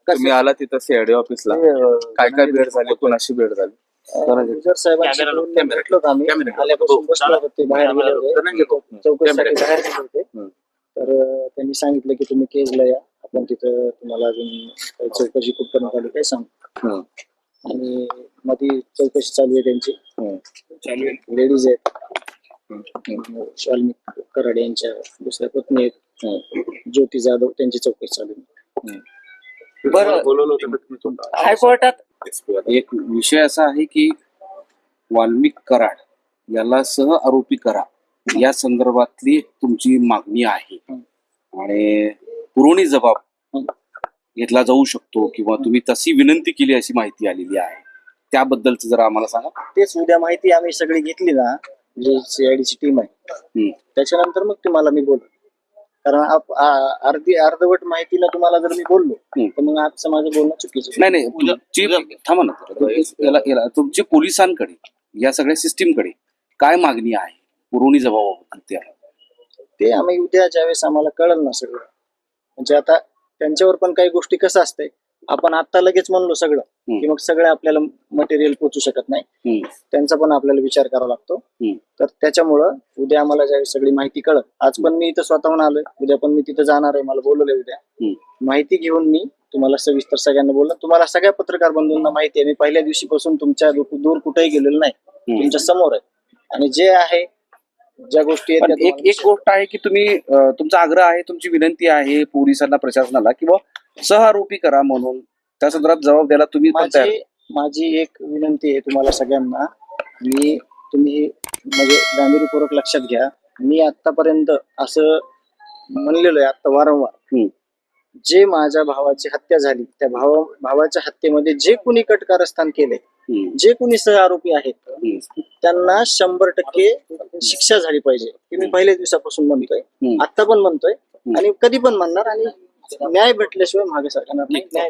तुम्ही आला तिथं सीआयडी ऑफिसला, काय काय भेट झाली, कोणाशी भेट झाली? गुजर साहेबांशी भेटलो होतो आम्ही. आल्यापासून बसलो होतो, ते बाहेर गेले होते, चौकशीसाठी बाहेर गेले होते. तर त्यांनी सांगितलं की तुम्ही केजला या, आपण तिथं तुम्हाला अजून काही चौकशी खूप करण्यात आली काय सांग. आणि मध्ये चौकशी चालू आहे त्यांची, लेडीज आहेत, वाल्मिक कराड यांच्या दुसऱ्या पत्नी आहेत, ज्योती जाधव, त्यांची चौकशी चालू आहे. हायकोर्टात एक विषय असा आहे की वाल्मिक कराड याला सह आरोपी करा या संदर्भातली तुमची मागणी आहे आणि पुरवणी जबाब घेतला जाऊ शकतो किंवा तुम्ही तशी विनंती केली अशी माहिती आलेली आहे, त्याबद्दलच जरा आम्हाला सांगा. तेच उद्या माहिती आम्ही सगळी घेतली ना, जी सीआयडीची टीम आहे, त्याच्यानंतर मग तुम्हाला मी बोलतो. कारण अर्धवट माहितीला तुम्हाला जर मी बोललो तर मग आजचं माझं बोलणं चुकीचं. नाही थांबा ना, तुमची पोलिसांकडे या सगळ्या सिस्टीम कडे काय मागणी आहे पुरवणी जबाबाबद्दल? ते आम्ही उद्या ज्यावेळेस आम्हाला कळलं ना सगळं, म्हणजे आता त्यांच्यावर पण काही गोष्टी कसं असतंय, आपण आता लगेच म्हणलो सगळं की मग सगळं आपल्याला मटेरियल पोचू शकत नाही, त्यांचा पण आपल्याला विचार करावा लागतो. तर त्याच्यामुळं उद्या आम्हाला ज्यावेळेस सगळी माहिती कळत, आज पण मी इथं स्वतःहून आलोय, उद्या पण मी तिथं जाणार आहे, मला बोलवलंय उद्या, माहिती घेऊन मी तुम्हाला सविस्तर सगळ्यांना बोललो. तुम्हाला सगळ्या पत्रकार बंधूंना माहिती आहे, मी पहिल्या दिवशीपासून तुमच्या दूर कुठेही गेलेलो नाही, तुमच्या समोर आहे. आणि जे आहे ज्या गोष्टी एक गोष्ट आहे की तुम्ही तुमचा आग्रह आहे, तुमची विनंती आहे पोलिसांना, प्रशासनाला किंवा सह आरोपी करा म्हणून, त्या संदर्भात जबाब द्यायला तुम्ही माझी एक विनंती आहे तुम्हाला सगळ्यांना, तुम्ही म्हणजे गांभीर्यपूर्वक लक्षात घ्या. मी आतापर्यंत असं म्हणलेलो आहे आता वारंवार, जे माझ्या भावाची हत्या झाली त्या भावाच्या हत्येमध्ये जे कुणी कटकारस्थान केले, जे कुणी सह आरोपी आहेत, त्यांना 100% शिक्षा झाली पाहिजे, हे मी पहिल्या दिवसापासून म्हणतोय, आता पण म्हणतोय आणि कधी पण म्हणणार. आणि न्याय भेटल्याशिवाय मागे सरकार नाही. न्याय